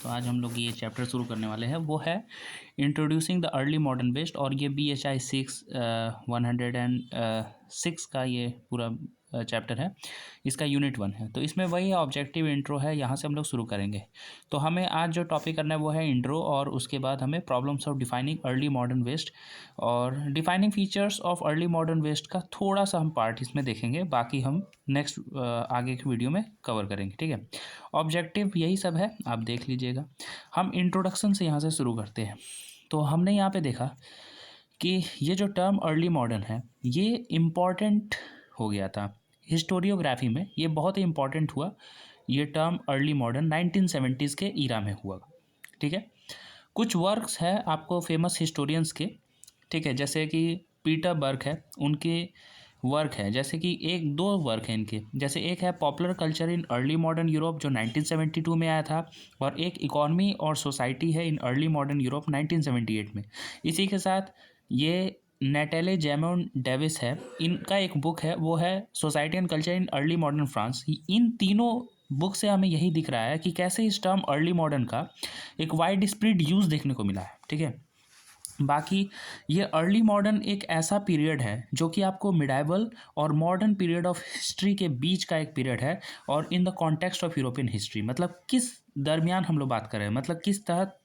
तो आज हम लोग ये चैप्टर शुरू करने वाले हैं, वो है introducing the early modern waste, और ये BHI 106 का ये पूरा चैप्टर है। इसका यूनिट 1 है, तो इसमें वही ऑब्जेक्टिव इंट्रो है। यहाँ से हम लोग शुरू करेंगे। तो हमें आज जो टॉपिक करना है वो है इंट्रो, और उसके बाद हमें problems of defining early modern waste और defining features of early modern west का थोड़ा सा हम पार्ट इसमें देखेंगे। बाकी हम नेक्स्ट आगे की वीडियो में कवर करेंगे, ठीक है। ऑब्जेक्टिव यही सब है, आप देख लीजिएगा। हम इंट्रोडक्शन से यहाँ से शुरू करते हैं। तो हमने यहाँ पे देखा कि ये जो टर्म अर्ली मॉडर्न है ये इम्पॉर्टेंट हो गया था हिस्टोरियोग्राफी में। ये बहुत ही इम्पॉर्टेंट हुआ ये टर्म अर्ली मॉडर्न 1970s के ईरा में हुआ, ठीक है। कुछ वर्क्स है आपको फेमस हिस्टोरियंस के, ठीक है, जैसे कि पीटर बर्क है, उनके वर्क है, जैसे कि एक दो वर्क हैं इनके। जैसे एक है popular culture in early modern Europe जो 1972 में आया था, और एक इकॉनमी और सोसाइटी है इन अर्ली मॉडर्न यूरोप 1978 में। इसी के साथ ये नेटेले जेमोन डेविस है, इनका एक बुक है, वो है society and culture in early modern France. इन तीनों बुक से हमें यही दिख रहा है कि कैसे इस टर्म अर्ली मॉडर्न का एक वाइड स्प्रेड यूज़ देखने को मिला है, ठीक है। बाकी ये अर्ली मॉडर्न एक ऐसा पीरियड है जो कि आपको मिडाइवल और मॉडर्न पीरियड ऑफ हिस्ट्री के बीच का एक पीरियड है, और in the context of European history. मतलब किस दरमियान हम लोग बात कर रहे हैं, मतलब किस तहत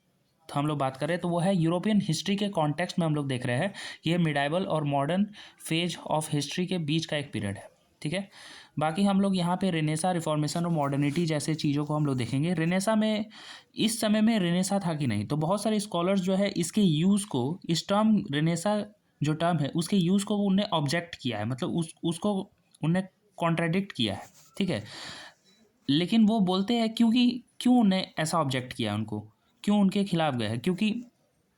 हम लोग बात करें, तो वो है यूरोपियन हिस्ट्री के कॉन्टेक्स्ट में हम लोग देख रहे हैं कि ये मिडाइवल और मॉडर्न फेज ऑफ हिस्ट्री के बीच का एक पीरियड है, ठीक है। बाकी हम लोग यहाँ पे रेनेसा, रिफॉर्मेशन और मॉडर्निटी जैसे चीज़ों को हम लोग देखेंगे। रेनेसा में इस समय में रेनेसा था कि नहीं, तो बहुत सारे स्कॉलर्स जो है इसके यूज़ को, इस टर्म रेनेसा जो टर्म है उसके यूज़ को उनने ऑब्जेक्ट किया है, मतलब उसको उनने कॉन्ट्राडिक्ट किया है, ठीक है। लेकिन वो बोलते हैं क्यों उन्हें ऐसा ऑब्जेक्ट किया, उनको क्यों उनके खिलाफ गए हैं, क्योंकि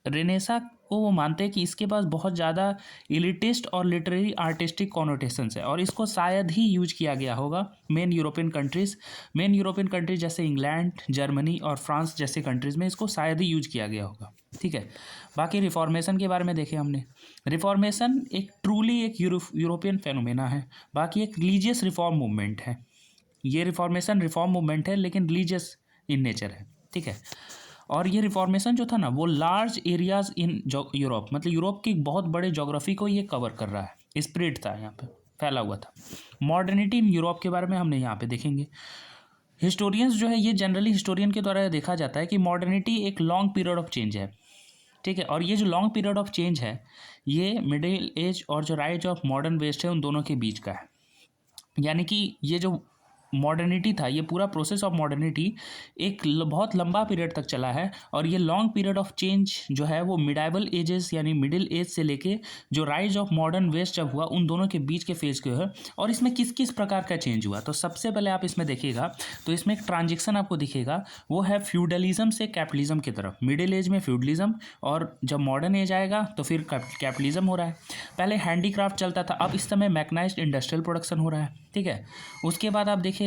रेनेसा को वो मानते हैं कि इसके पास बहुत ज़्यादा एलिटिस्ट और लिटरेरी आर्टिस्टिक कॉनोटेशंस है, और इसको शायद ही यूज किया गया होगा मेन यूरोपियन कंट्रीज़ जैसे इंग्लैंड, जर्मनी और फ्रांस जैसे कंट्रीज़ में इसको शायद ही यूज किया गया होगा, ठीक है। बाकी रिफॉर्मेशन के बारे में देखें हमने। रिफॉर्मेशन एक ट्रूली एक यूरोपियन फेनोमेना है। बाकी एक रिलीजियस रिफॉर्म मूवमेंट है। ये रिफॉर्मेशन रिफॉर्म मूवमेंट है लेकिन रिलीजियस इन नेचर है, ठीक है। और ये रिफॉर्मेशन जो था ना, वो लार्ज एरियाज इन यूरोप, मतलब यूरोप की बहुत बड़े जोग्राफी को ये कवर कर रहा है, स्प्रेड था, यहाँ पे फैला हुआ था। मॉडर्निटी इन यूरोप के बारे में हमने यहाँ पे देखेंगे। हिस्टोरियंस जो है, ये जनरली हिस्टोरियन के द्वारा देखा जाता है कि मॉडर्निटी एक लॉन्ग पीरियड ऑफ चेंज है, ठीक है। और ये जो लॉन्ग पीरियड ऑफ चेंज है ये मिडिल एज और जो राइज ऑफ मॉडर्न वेस्ट है उन दोनों के बीच का है। यानी कि ये जो मॉडर्निटी था, ये पूरा प्रोसेस ऑफ मॉडर्निटी एक बहुत लंबा पीरियड तक चला है, और ये लॉन्ग पीरियड ऑफ चेंज जो है वो मिडाइवल एजेस यानी मिडिल एज से लेके जो राइज ऑफ मॉडर्न वेस्ट जब हुआ उन दोनों के बीच के फेज के है। और इसमें किस किस प्रकार का चेंज हुआ, तो सबसे पहले आप इसमें देखिएगा तो इसमें एक ट्रांजिशन आपको दिखेगा, वो है फ्यूडलिज्म से कैपिटलिज्म की तरफ। मिडिल एज में फ्यूडलिज्म, और जब मॉडर्न एज आएगा तो फिर कैपिटलिज्म हो रहा है। पहले हैंडीक्राफ्ट चलता था, अब इस समय मैकेनाइज्ड इंडस्ट्रियल प्रोडक्शन हो रहा है, ठीक है। उसके बाद आप देखिएगा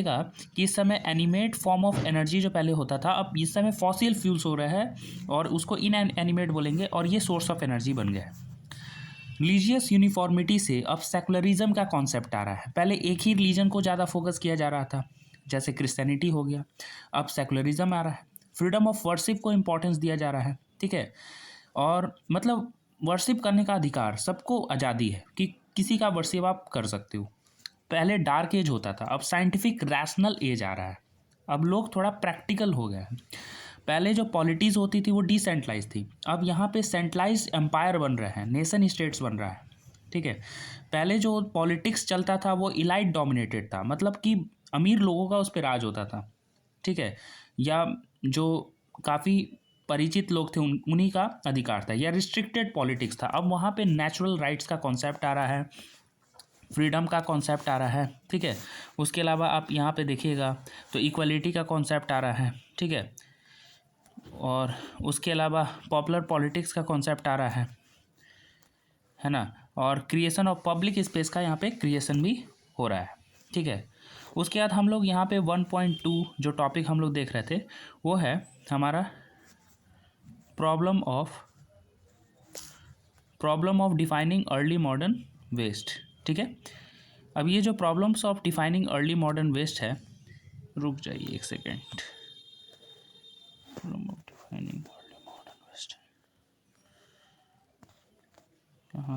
कि इस समय एनिमेट फॉर्म ऑफ एनर्जी जो पहले होता था, अब इस समय फॉसिल फ्यूल्स हो रहा है, और उसको इन एनिमेट बोलेंगे, और ये सोर्स ऑफ एनर्जी बन गया है। रिलीजियस यूनिफॉर्मिटी से अब सेकुलरिज्म का कॉन्सेप्ट आ रहा है। पहले एक ही रिलीजन को ज़्यादा फोकस किया जा रहा था, जैसे क्रिश्चियनिटी हो गया, अब सेकुलरिज्म आ रहा है। फ्रीडम ऑफ वर्शिप को इंपॉर्टेंस दिया जा रहा है, ठीक है। और मतलब वर्शिप करने का अधिकार, सबको आज़ादी है कि किसी का वर्शिप आप कर सकते हो। पहले डार्क एज होता था, अब साइंटिफिक रैशनल एज आ रहा है। अब लोग थोड़ा प्रैक्टिकल हो गए हैं। पहले जो पॉलिटिक्स होती थी वो डिसेंट्रलाइज थी, अब यहाँ पे सेंट्रलाइज एम्पायर बन रहे हैं, नेशन स्टेट्स बन रहा है, ठीक है। पहले जो पॉलिटिक्स चलता था वो इलाइट डोमिनेटेड था, मतलब कि अमीर लोगों का उस पर राज होता था, ठीक है, या जो काफ़ी परिचित लोग थे उन्हीं का अधिकार था, या रिस्ट्रिक्टेड पॉलिटिक्स था। अब वहाँ पे नेचुरल राइट्स का कॉन्सेप्ट आ रहा है, फ्रीडम का कॉन्सेप्ट आ रहा है, ठीक है। उसके अलावा आप यहाँ पे देखिएगा तो इक्वलिटी का कॉन्सेप्ट आ रहा है, ठीक है। और उसके अलावा पॉपुलर पॉलिटिक्स का कॉन्सेप्ट आ रहा है ना। और क्रिएशन ऑफ पब्लिक स्पेस का यहाँ पे क्रिएशन भी हो रहा है, ठीक है। उसके बाद हम लोग यहाँ पे 1.2 जो टॉपिक हम लोग देख रहे थे वो है हमारा problem of defining early modern West, ठीक है। अब ये जो problems of defining early modern West है, रुक जाइए एक सेकेंड,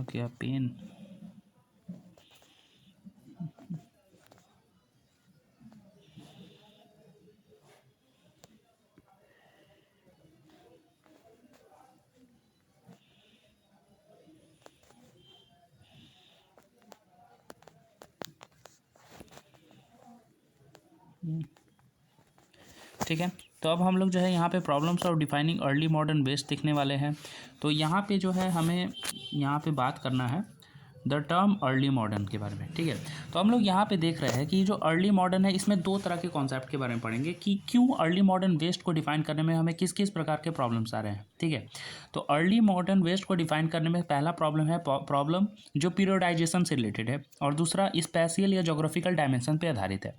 कहाँ गया पेन? ठीक है, तो अब हम लोग जो है यहाँ पे problems of defining early modern West देखने वाले हैं। तो यहाँ पे जो है हमें यहाँ पे बात करना है द टर्म अर्ली मॉडर्न के बारे में। ठीक है, तो हम लोग यहाँ पे देख रहे हैं कि जो अर्ली मॉडर्न है इसमें दो तरह के कॉन्सेप्ट के बारे में पढ़ेंगे कि क्यों अर्ली मॉडर्न वेस्ट को डिफाइन करने में हमें किस किस प्रकार के प्रॉब्लम्स आ रहे हैं। ठीक है, तो अर्ली मॉडर्न वेस्ट को डिफाइन करने में पहला प्रॉब्लम है प्रॉब्लम जो पीरियोडाइजेशन से रिलेटेड है, और दूसरा स्पेशियल या जोग्राफिकल डायमेंशन पे आधारित है।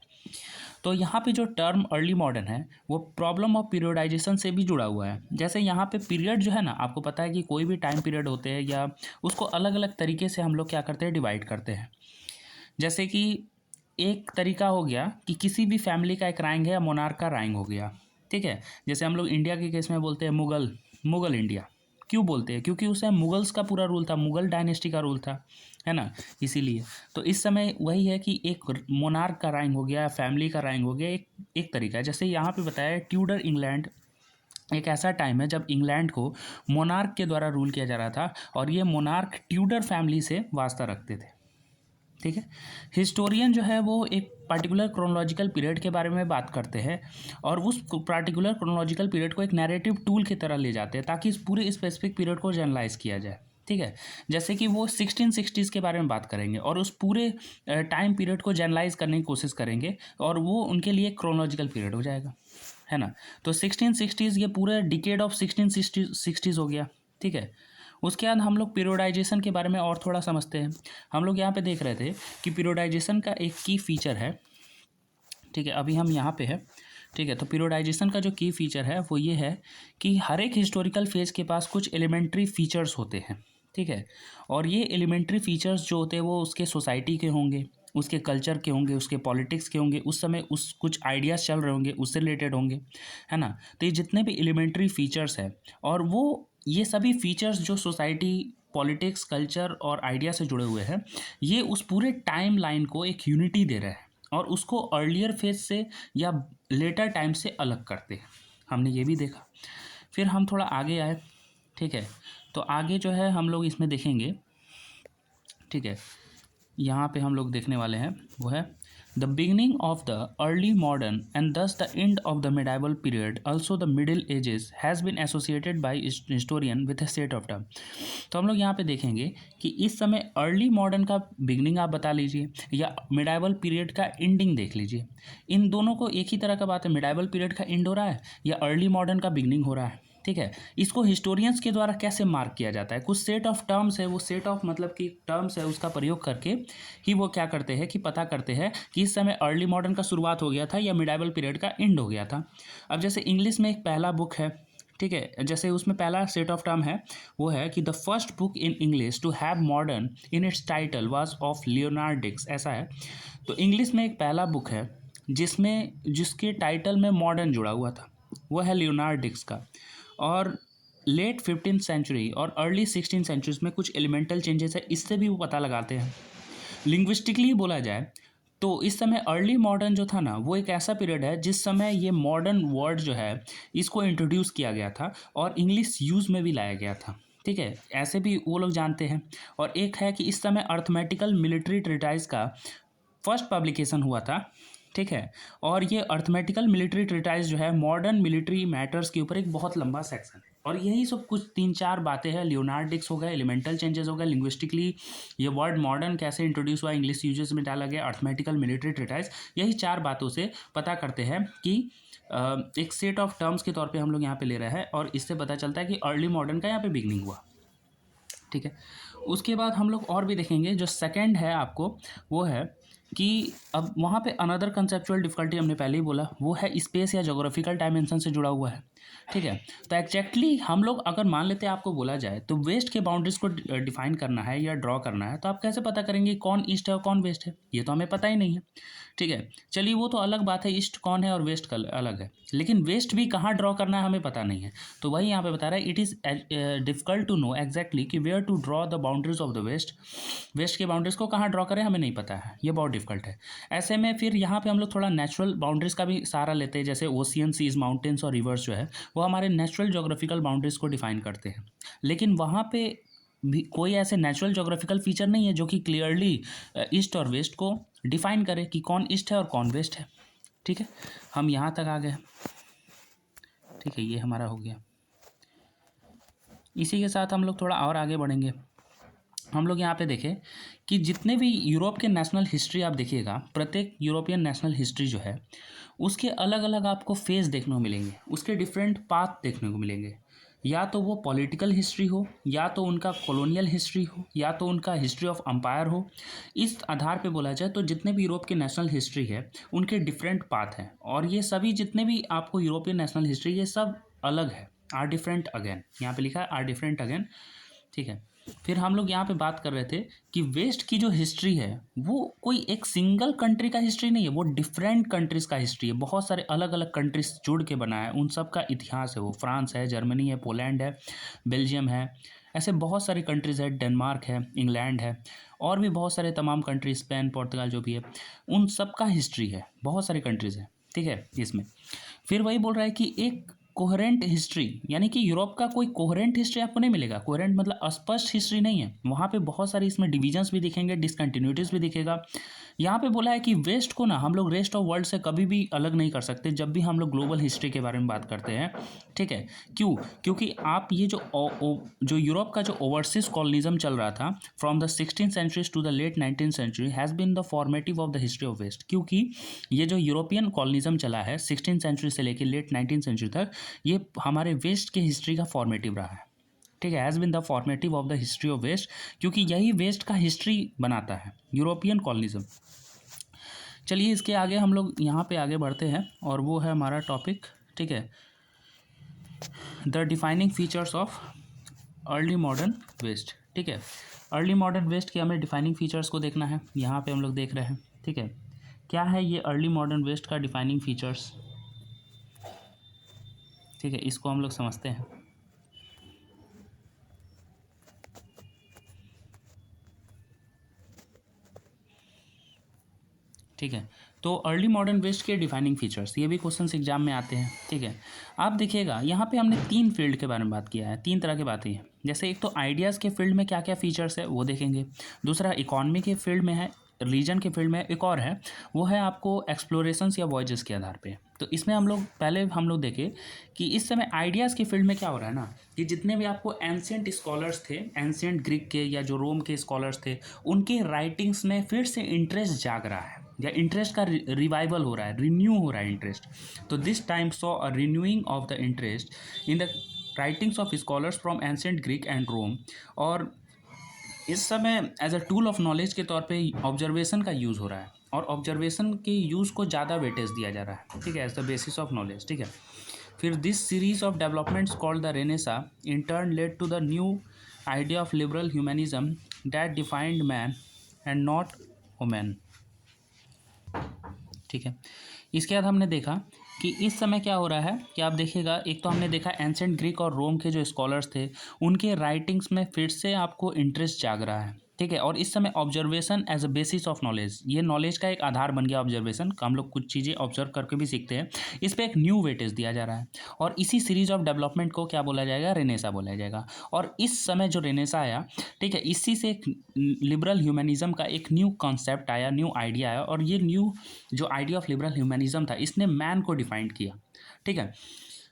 तो यहाँ पे जो टर्म अर्ली मॉडर्न है वो प्रॉब्लम ऑफ पीरियोडाइजेशन से भी जुड़ा हुआ है। जैसे यहाँ पे पीरियड जो है ना, आपको पता है कि कोई भी टाइम पीरियड होते हैं या उसको अलग अलग तरीके से हम लोग क्या करते हैं, डिवाइड करते हैं। जैसे कि एक तरीका हो गया कि किसी भी फैमिली का एक रैंक है या मोनार्क का रैंक हो गया। ठीक है, जैसे हम लोग इंडिया के केस में बोलते हैं मुगल इंडिया। क्यों बोलते हैं? क्योंकि उस टाइम मुगल्स का पूरा रूल था, मुगल डायनेस्टी का रूल था, है ना, इसीलिए। तो इस समय वही है कि एक मोनार्क का रैंक हो गया, फैमिली का रैंक हो गया, एक तरीका है। जैसे यहाँ पे बताया ट्यूडर इंग्लैंड एक ऐसा टाइम है जब इंग्लैंड को मोनार्क के द्वारा रूल किया जा रहा था, और ये मोनार्क ट्यूडर फैमिली से वास्ता रखते थे। ठीक है, हिस्टोरियन जो है वो एक पर्टिकुलर क्रोनोलॉजिकल पीरियड के बारे में बात करते हैं, और उस पर्टिकुलर क्रोनोलॉजिकल पीरियड को एक नैरेटिव टूल की तरह ले जाते हैं ताकि इस पूरे स्पेसिफिक पीरियड को जनरलाइज किया जाए। ठीक है, जैसे कि वो 1660s के बारे में बात करेंगे और उस पूरे टाइम पीरियड को जनरलाइज करने की कोशिश करेंगे, और वो उनके लिए क्रोनोलॉजिकल पीरियड हो जाएगा, है ना। तो 1660s ये पूरे डिकेड ऑफ 1660s हो गया। ठीक है, उसके बाद हम लोग पीरियोडाइजेशन के बारे में और थोड़ा समझते हैं। हम लोग यहाँ पे देख रहे थे कि पीरियोडाइजेशन का एक की फीचर है। ठीक है, अभी हम यहाँ पे है। ठीक है, तो पीरियोडाइजेशन का जो की फीचर है वो ये है कि हर एक हिस्टोरिकल फेज के पास कुछ एलिमेंट्री फीचर्स होते हैं। ठीक है, और ये एलिमेंट्री फीचर्स जो होते हैं वो उसके सोसाइटी के होंगे, उसके कल्चर के होंगे, उसके पॉलिटिक्स के होंगे, उस समय उस कुछ आइडियाज़ चल रहे होंगे, उससे रिलेटेड होंगे, है ना। तो ये जितने भी एलिमेंट्री फीचर्स हैं, और वो ये सभी फीचर्स जो सोसाइटी, पॉलिटिक्स, कल्चर और आइडिया से जुड़े हुए हैं, ये उस पूरे टाइम लाइन को एक यूनिटी दे रहे हैं और उसको अर्लियर फेज से या लेटर टाइम से अलग करते हैं। हमने ये भी देखा। फिर हम थोड़ा आगे आए। ठीक है, तो आगे जो है हम लोग इसमें देखेंगे। ठीक है, यहाँ पे हम लोग देखने वाले हैं वो है the beginning of the early modern and thus the end of the medieval period, also the middle ages has been associated by historian with a set of term. तो हम लोग यहाँ पे देखेंगे कि इस समय अर्ली मॉडर्न का बिगनिंग आप बता लीजिए या मिडाइवल पीरियड का एंडिंग देख लीजिए। इन दोनों को एक ही तरह का बात है, मिडाइवल पीरियड का एंड हो रहा है या अर्ली मॉडर्न का बिगनिंग हो रहा है। ठीक है, इसको हिस्टोरियंस के द्वारा कैसे मार्क किया जाता है? कुछ सेट ऑफ टर्म्स है, वो सेट ऑफ मतलब कि टर्म्स है, उसका प्रयोग करके ही वो क्या करते हैं कि पता करते हैं कि इस समय अर्ली मॉडर्न का शुरुआत हो गया था या मिडाइवल पीरियड का एंड हो गया था। अब जैसे इंग्लिश में एक पहला बुक है। ठीक है, जैसे उसमें पहला सेट ऑफ टर्म है वो है कि the first book in English to have modern in its title was of Leonard Digges, ऐसा है। तो इंग्लिश में एक पहला बुक है जिसके टाइटल में मॉडर्न जुड़ा हुआ था, वो है लियोनार्ड डिक्स का। और लेट 15th सेंचुरी और अर्ली 16th सेंचुरीज में कुछ एलिमेंटल चेंजेस है, इससे भी वो पता लगाते हैं। लिंग्विस्टिकली बोला जाए तो इस समय अर्ली मॉडर्न जो था ना, वो एक ऐसा पीरियड है जिस समय ये मॉडर्न वर्ड जो है इसको इंट्रोड्यूस किया गया था और इंग्लिश यूज़ में भी लाया गया था। ठीक है, ऐसे भी वो लोग जानते हैं। और एक है कि इस समय अर्थमेटिकल मिलिट्री ट्रीटाइज का फर्स्ट पब्लिकेशन हुआ था। ठीक है, और ये अर्थमेटिकल मिलिट्री ट्रीटाइज जो है मॉडर्न मिलिट्री मैटर्स के ऊपर एक बहुत लंबा सेक्शन है। और यही सब कुछ 3-4 बातें हैं। लियोनार्ड डिक्स हो गए, एलिमेंटल चेंजेस हो गए, लिंग्विस्टिकली ये वर्ड मॉडर्न कैसे इंट्रोड्यूस हुआ, इंग्लिश यूजेस में डाला गया, अर्थमेटिकल मिलिट्री ट्रीटाइज, यही 4 बातों से पता करते हैं कि एक सेट ऑफ टर्म्स के तौर पे हम लोग यहाँ पे ले रहे हैं, और इससे पता चलता है कि अर्ली मॉडर्न का यहाँ पे बिगनिंग हुआ। ठीक है, उसके बाद हम लोग और भी देखेंगे। जो सेकेंड है आपको वो है कि अब वहाँ पे अनदर कंसेप्चुअल डिफिकल्टी हमने पहले ही बोला, वो है स्पेस या जोग्राफिकल डायमेंशन से जुड़ा हुआ है। ठीक है। तो एग्जैक्टली हम लोग अगर मान लेते हैं, आपको बोला जाए तो वेस्ट के बाउंड्रीज को डिफाइन करना है या ड्रॉ करना है, तो आप कैसे पता करेंगे कौन ईस्ट है और कौन वेस्ट है? ये तो हमें पता ही नहीं है। ठीक है, चलिए वो तो अलग बात है, ईस्ट कौन है और वेस्ट अलग है, लेकिन वेस्ट भी कहाँ ड्रॉ करना है हमें पता नहीं है। तो वही यहाँ पे बता रहा है, it is difficult to know exactly कि where to draw the boundaries of the west. West के बाउंड्रीज को कहाँ ड्रॉ करें हमें नहीं पता है, ये बहुत डिफिकल्ट है। ऐसे में फिर यहाँ पे हम लोग थोड़ा नेचुरल बाउंड्रीज का भी सहारा लेते हैं, जैसे ओशियन, सीज, माउंटेन्स और रिवर्स जो है वो हमारे नेचुरल जोग्राफिकल बाउंड्रीज को डिफाइन करते हैं। लेकिन वहाँ पे भी कोई ऐसे नेचुरल जोग्राफिकल फीचर नहीं है जो कि क्लियरली ईस्ट और वेस्ट को डिफाइन करे कि कौन ईस्ट है और कौन वेस्ट है। ठीक है, हम यहाँ तक आ गए। ठीक है, ये हमारा हो गया। इसी के साथ हम लोग थोड़ा और आगे बढ़ेंगे। हम लोग यहाँ पे देखें कि जितने भी यूरोप के नेशनल हिस्ट्री आप देखिएगा, प्रत्येक यूरोपियन नेशनल हिस्ट्री जो है उसके अलग अलग आपको फेज देखने को मिलेंगे, उसके डिफरेंट पाथ देखने को मिलेंगे। या तो वो पॉलिटिकल हिस्ट्री हो, या तो उनका कॉलोनियल हिस्ट्री हो, या तो उनका हिस्ट्री ऑफ एम्पायर हो। इस आधार पे बोला जाए तो जितने भी यूरोप की नेशनल हिस्ट्री है उनके डिफरेंट पाथ हैं, और ये सभी जितने भी आपको यूरोपियन नेशनल हिस्ट्री ये सब अलग है, आर डिफरेंट अगेन। यहाँ पे लिखा है आर डिफरेंट अगेन। ठीक है, फिर हम लोग यहाँ पे बात कर रहे थे कि वेस्ट की जो हिस्ट्री है वो कोई एक सिंगल कंट्री का हिस्ट्री नहीं है, वो डिफरेंट कंट्रीज़ का हिस्ट्री है। बहुत सारे अलग अलग कंट्रीज जुड़ के बना है, उन सब का इतिहास है। वो फ्रांस है, जर्मनी है, पोलैंड है, बेल्जियम है, ऐसे बहुत सारी कंट्रीज़ है, डेनमार्क है, इंग्लैंड है, और भी बहुत सारे तमाम कंट्री, स्पेन, पुर्तगाल जो भी है, उन सब का हिस्ट्री है। बहुत सारी कंट्रीज़ है। ठीक है, इसमें फिर वही बोल रहा है कि एक कोहेरेंट हिस्ट्री, यानी कि यूरोप का कोई कोहेरेंट हिस्ट्री आपको नहीं मिलेगा। कोहेरेंट मतलब स्पष्ट हिस्ट्री नहीं है, वहाँ पे बहुत सारी इसमें डिविजन्स भी दिखेंगे, डिसकंटिन्यूटीज भी दिखेगा। यहाँ पे बोला है कि वेस्ट को ना हम लोग रेस्ट ऑफ वर्ल्ड से कभी भी अलग नहीं कर सकते जब भी हम लोग ग्लोबल हिस्ट्री के बारे में बात करते हैं। ठीक है, क्यों? क्योंकि आप ये जो यूरोप का जो ओवरसीज कॉलोनिज्म चल रहा था from the 16th century to the late 19th century has been the formative of the history of West. क्योंकि ये जो यूरोपियन कॉलोनिज्म चला है 16th सेंचुरी से लेकर लेट 19th सेंचुरी तक, ये हमारे वेस्ट के हिस्ट्री का फॉर्मेटिव रहा है। ठीक है, has been the formative of the history of West, क्योंकि यही वेस्ट का हिस्ट्री बनाता है, यूरोपियन कॉलोनिज्म। चलिए इसके आगे हम लोग यहाँ पे आगे बढ़ते हैं, और वो है हमारा टॉपिक। ठीक है, the defining features of early modern West. ठीक है, अर्ली मॉडर्न वेस्ट के हमें डिफाइनिंग फीचर्स को देखना है, यहाँ पे हम लोग देख रहे हैं। ठीक है, क्या है ये अर्ली मॉडर्न वेस्ट का डिफाइनिंग फीचर्स? ठीक है, इसको हम लोग समझते हैं। ठीक है, तो अर्ली मॉडर्न वेस्ट के डिफाइनिंग फीचर्स, ये भी क्वेश्चंस एग्जाम में आते हैं। ठीक है, आप देखिएगा यहाँ पे हमने 3 फील्ड के बारे में बात किया है, 3 तरह की बातें हैं। जैसे एक तो आइडियाज़ के फील्ड में क्या क्या फीचर्स है वो देखेंगे, दूसरा इकॉनमी के फील्ड में है, रिलीजन के फील्ड में एक और है, वो है आपको एक्सप्लोरेशंस या वॉयजेस के आधार पे। तो इसमें हम लोग देखें कि इस समय आइडियाज़ के फील्ड में क्या हो रहा है ना, कि जितने भी आपको एंशिएंट स्कॉलर्स थे, एंशिएंट ग्रीक के या जो रोम के स्कॉलर्स थे, उनके राइटिंग्स में फिर से इंटरेस्ट जाग रहा है, या इंटरेस्ट का रिवाइवल हो रहा है, रिन्यू हो रहा है इंटरेस्ट। तो this time saw a renewing of the interest in the writings of scholars from ancient Greek and Rome. और इस समय as a tool of knowledge के तौर पे ऑब्जर्वेशन का यूज़ हो रहा है, और ऑब्जर्वेशन के यूज़ को ज़्यादा वेटेज दिया जा रहा है। ठीक है, as the basis of knowledge. ठीक है, फिर this series of developments called the Renaissance in turn led to the new idea of liberal humanism that defined man and not women. ठीक है, इसके बाद हमने देखा कि इस समय क्या हो रहा है कि आप देखिएगा, एक तो हमने देखा एंशिएंट ग्रीक और रोम के जो स्कॉलर्स थे उनके राइटिंग्स में फिर से आपको इंटरेस्ट जाग रहा है। ठीक है, और इस समय observation as a basis of knowledge, ये नॉलेज का एक आधार बन गया ऑब्जर्वेशन का। हम लोग कुछ चीज़ें ऑब्जर्व करके भी सीखते हैं, इस पर एक न्यू वेटेज दिया जा रहा है, और इसी सीरीज ऑफ डेवलपमेंट को क्या बोला जाएगा? रेनेसा बोला जाएगा। और इस समय जो रेनेसा आया, ठीक है, इसी से एक लिबरल ह्यूमनिज्म का एक न्यू कॉन्सेप्ट आया, न्यू आइडिया आया, और ये न्यू जो आइडिया ऑफ लिबरल ह्यूमनिज्म था इसने मैन को डिफाइन किया। ठीक है,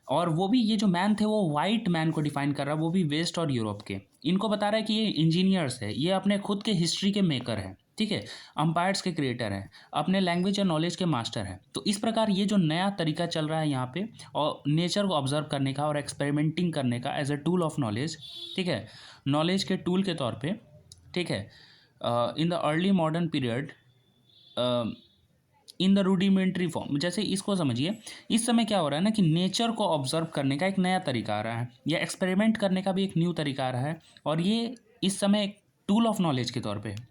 और वो भी ये जो मैन थे वो वाइट मैन को डिफाइन कर रहा है, वो भी वेस्ट और यूरोप के। इनको बता रहा है कि ये इंजीनियर्स है, ये अपने खुद के हिस्ट्री के मेकर हैं। ठीक है, अंपायर्स के क्रिएटर हैं, अपने लैंग्वेज और नॉलेज के मास्टर हैं। तो इस प्रकार ये जो नया तरीका चल रहा है यहाँ पे, और नेचर को ऑब्जर्व करने का और एक्सपेरिमेंटिंग करने का as a tool of knowledge. ठीक है, नॉलेज के टूल के तौर पे। ठीक है, in the early modern period in the rudimentary form. जैसे इसको समझिए, इस समय क्या हो रहा है ना कि नेचर को ऑब्जर्व करने का एक नया तरीका आ रहा है, या एक्सपेरिमेंट करने का भी एक न्यू तरीका आ रहा है, और ये इस समय एक टूल ऑफ नॉलेज के तौर पे है।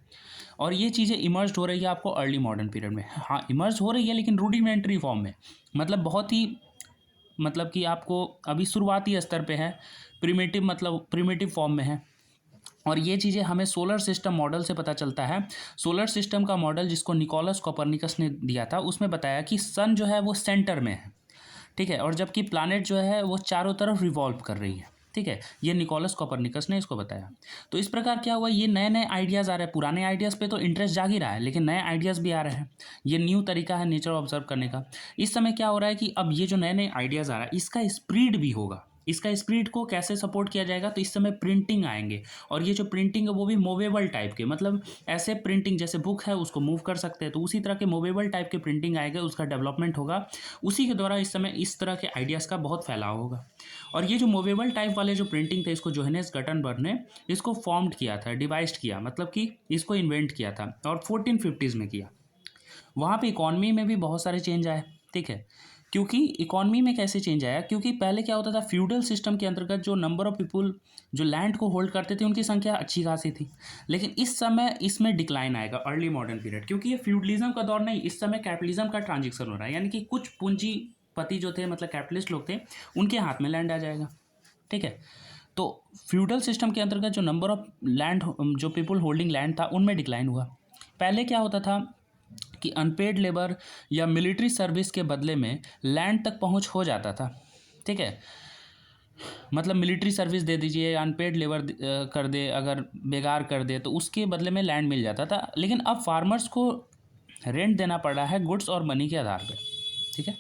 और ये चीज़ें इमर्ज हो रही है आपको अर्ली मॉडर्न पीरियड में। हाँ, इमर्ज हो रही है लेकिन रूडिमेंट्री फॉर्म में, मतलब बहुत ही, मतलब कि आपको अभी शुरुआती स्तर पे है, प्रिमिटिव, मतलब प्रिमिटिव फॉर्म में है। और ये चीज़ें हमें सोलर सिस्टम मॉडल से पता चलता है। सोलर सिस्टम का मॉडल जिसको निकोलस कोपरनिकस ने दिया था, उसमें बताया कि सन जो है वो सेंटर में है, ठीक है, और जबकि प्लैनेट जो है वो चारों तरफ रिवॉल्व कर रही है, ठीक है। ये निकोलस कोपरनिकस ने इसको बताया। तो इस प्रकार क्या हुआ, ये नए नए आइडियाज़ आ रहे हैं। पुराने आइडियाज़ पे तो इंटरेस्ट जाग ही रहा है, लेकिन नए आइडियाज़ भी आ रहे हैं। ये न्यू तरीका है नेचर ऑब्जर्व करने का। इस समय क्या हो रहा है कि अब ये जो नए नए आइडियाज़ आ रहा है, इसका स्प्रीड भी होगा। इसका स्प्रीड को कैसे सपोर्ट किया जाएगा, तो इस समय प्रिंटिंग आएंगे, और ये जो प्रिंटिंग है वो भी मूवेबल टाइप के, मतलब ऐसे प्रिंटिंग जैसे बुक है उसको मूव कर सकते हैं, तो उसी तरह के मूवेबल टाइप के प्रिंटिंग आएगा, उसका डेवलपमेंट होगा। उसी के द्वारा इस समय इस तरह के आइडियाज़ का बहुत फैलाव होगा। और ये जो मूवेबल टाइप वाले जो प्रिंटिंग थे, इसको जोहानेस गटनबर्ग ने इसको फॉर्म्ड किया था, डिवाइस्ड किया, मतलब कि इसको इन्वेंट किया था, और 1450s में किया। वहाँ पे इकॉनमी में भी बहुत सारे चेंज आए, ठीक है। क्योंकि इकॉनमी में कैसे चेंज आया, क्योंकि पहले क्या होता था, फ्यूडल सिस्टम के अंतर्गत जो नंबर ऑफ पीपुल जो लैंड को होल्ड करते थे उनकी संख्या अच्छी खासी थी। लेकिन इस समय इसमें डिक्लाइन आएगा अर्ली मॉडर्न पीरियड, क्योंकि ये फ्यूडलिज्म का दौर नहीं, इस समय कैपिटलिज्म का ट्रांजिशन हो रहा है, यानी कि कुछ पूंजीपति जो थे, मतलब कैपिटलिस्ट लोग थे, उनके हाथ में लैंड आ जाएगा, ठीक है। तो फ्यूडल सिस्टम के अंतर्गत जो नंबर ऑफ लैंड, जो पीपुल होल्डिंग लैंड था, उनमें डिक्लाइन हुआ। पहले क्या होता था कि अनपेड लेबर या मिलिट्री सर्विस के बदले में लैंड तक पहुंच हो जाता था, ठीक है। मतलब मिलिट्री सर्विस दे दीजिए, अनपेड लेबर कर दे, अगर बेकार कर दे तो उसके बदले में लैंड मिल जाता था। लेकिन अब फार्मर्स को रेंट देना पड़ रहा है गुड्स और मनी के आधार पर, ठीक है।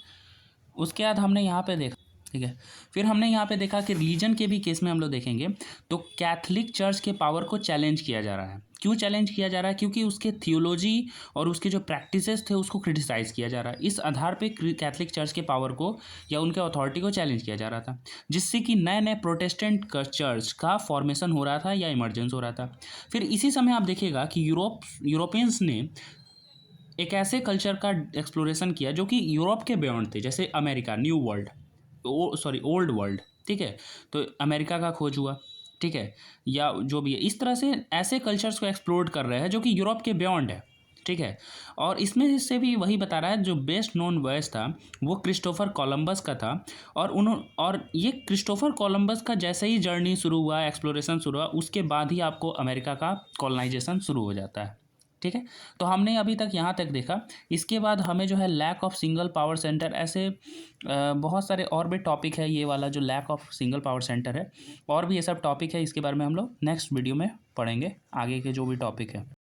उसके बाद हमने यहाँ पे देखा, ठीक है, फिर हमने यहाँ पे देखा कि रिलीजन के भी केस में हम लोग देखेंगे तो कैथलिक चर्च के पावर को चैलेंज किया जा रहा है। क्यों चैलेंज किया जा रहा है, क्योंकि उसके थियोलॉजी और उसके जो प्रैक्टिसेस थे उसको क्रिटिसाइज़ किया जा रहा है। इस आधार पे कैथलिक चर्च के पावर को या उनके अथॉरिटी को चैलेंज किया जा रहा था, जिससे कि नए नए प्रोटेस्टेंट चर्च का फॉर्मेशन हो रहा था या इमर्जेंस हो रहा था। फिर इसी समय आप देखिएगा कि यूरोपियंस ने एक ऐसे कल्चर का एक्सप्लोरेशन किया जो कि यूरोप के बियॉन्ड थे, जैसे America, new world, old world, ठीक है। तो अमेरिका का खोज हुआ, ठीक है, या जो भी है, इस तरह से ऐसे कल्चर्स को एक्सप्लोर कर रहे हैं जो कि यूरोप के बियॉन्ड है, ठीक है। और इसमें से भी वही बता रहा है, जो बेस्ट नोन वॉयस था वो क्रिस्टोफर कोलंबस का था। और ये क्रिस्टोफर कोलंबस का जैसे ही जर्नी शुरू हुआ, एक्सप्लोरेशन शुरू हुआ, उसके बाद ही आपको अमेरिका का कॉलोनाइजेशन शुरू हो जाता है, ठीक है। तो हमने अभी तक यहाँ तक देखा। इसके बाद हमें जो है lack of single power centre, ऐसे बहुत सारे और भी टॉपिक है। ये वाला जो lack of single power centre है, और भी ये सब टॉपिक है, इसके बारे में हम लोग नेक्स्ट वीडियो में पढ़ेंगे, आगे के जो भी टॉपिक है।